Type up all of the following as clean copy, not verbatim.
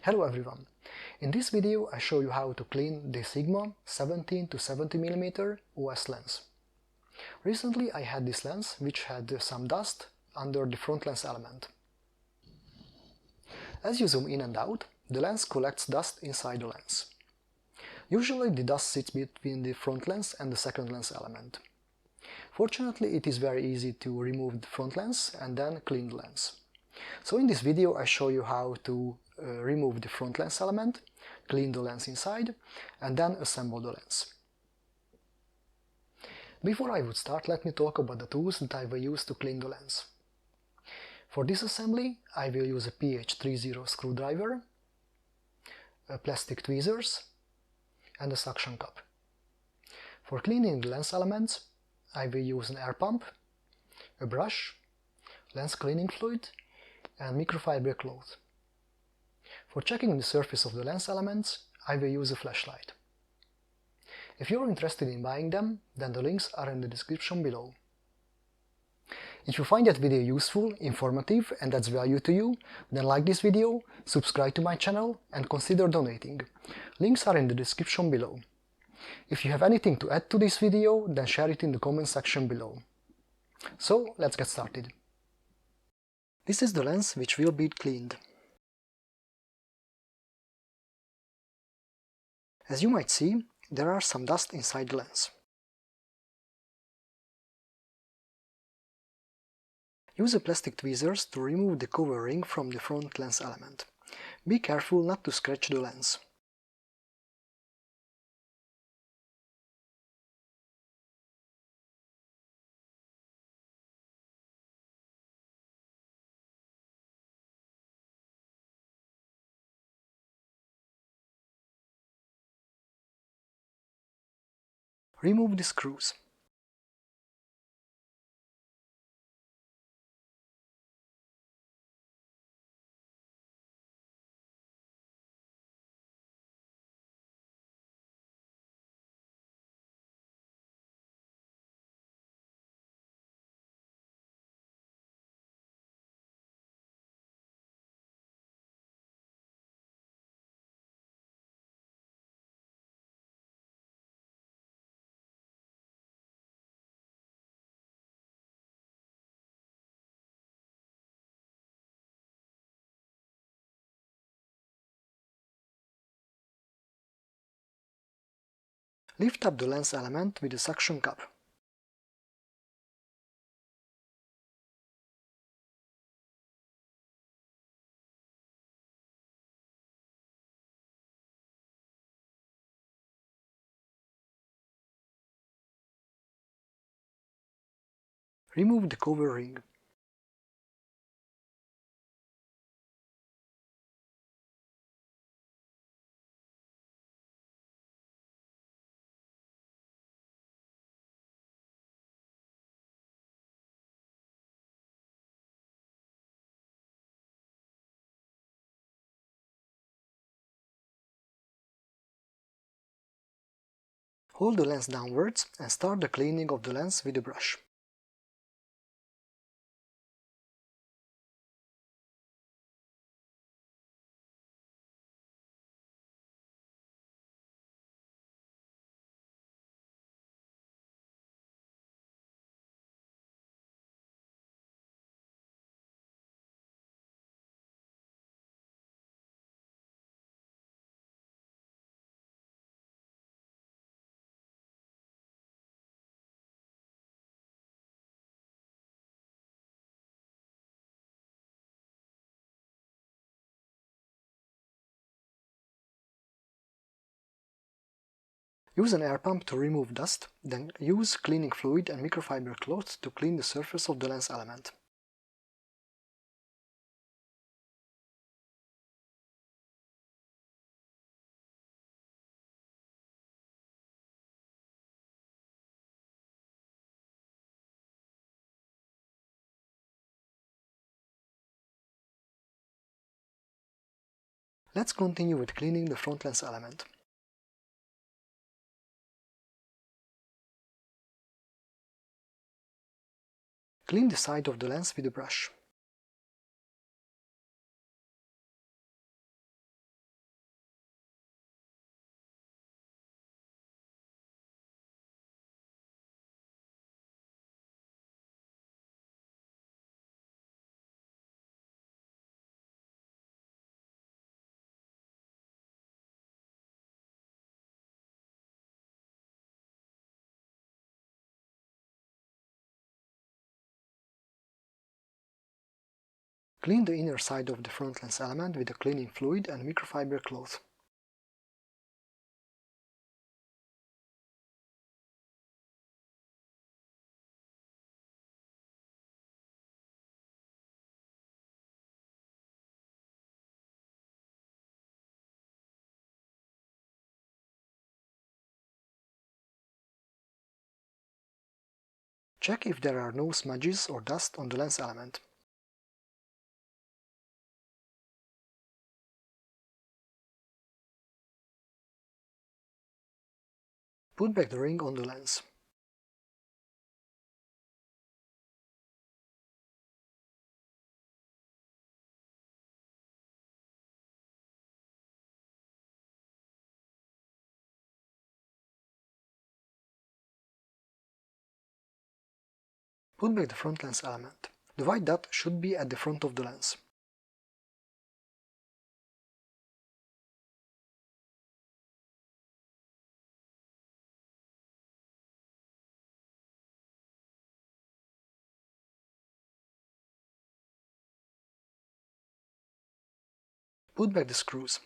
Hello everyone! In this video I show you how to clean the Sigma 17 to 70mm OS lens. Recently I had this lens which had some dust under the front lens element. As you zoom in and out, the lens collects dust inside the lens. Usually the dust sits between the front lens and the second lens element. Fortunately, it is very easy to remove the front lens and then clean the lens. So in this video I show you how to remove the front lens element, clean the lens inside, and then assemble the lens. Before I would start, let me talk about the tools that I will use to clean the lens. For this assembly, I will use a PH30 screwdriver, plastic tweezers, and a suction cup. For cleaning the lens elements, I will use an air pump, a brush, lens cleaning fluid, and microfiber cloth. For checking the surface of the lens elements, I will use a flashlight. If you are interested in buying them, then the links are in the description below. If you find that video useful, informative, and adds value to you, then like this video, subscribe to my channel, and consider donating. Links are in the description below. If you have anything to add to this video, then share it in the comment section below. So, let's get started. This is the lens which will be cleaned. As you might see, there are some dust inside the lens. Use the plastic tweezers to remove the cover ring from the front lens element. Be careful not to scratch the lens. Remove the screws. Lift up the lens element with a suction cup. Remove the cover ring. Hold the lens downwards and start the cleaning of the lens with a brush. Use an air pump to remove dust, then use cleaning fluid and microfiber cloth to clean the surface of the lens element. Let's continue with cleaning the front lens element. Clean the side of the lens with a brush. Clean the inner side of the front lens element with a cleaning fluid and microfiber cloth. Check if there are no smudges or dust on the lens element. Put back the ring on the lens. Put back the front lens element. The white dot should be at the front of the lens. Put back the screws.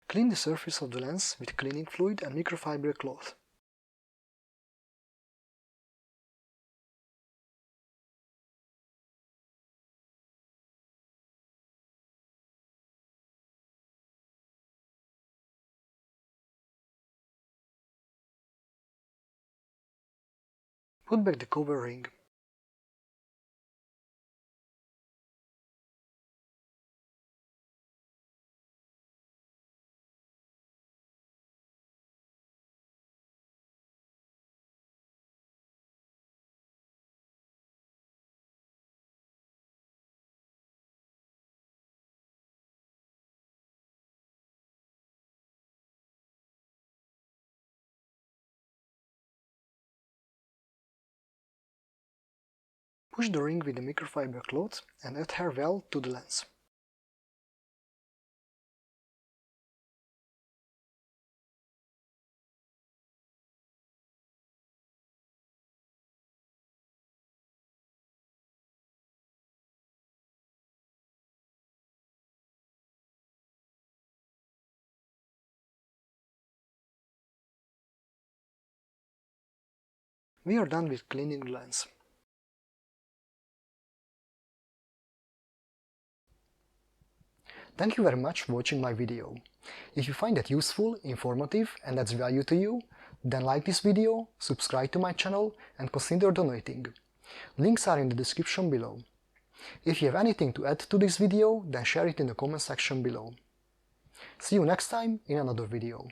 Clean the surface of the lens with cleaning fluid and microfiber cloth. Put back the cover ring. Push the ring with the microfiber cloth and adhere well to the lens. We are done with cleaning the lens. Thank you very much for watching my video. If you find it useful, informative and adds value to you, then like this video, subscribe to my channel and consider donating. Links are in the description below. If you have anything to add to this video, then share it in the comment section below. See you next time in another video.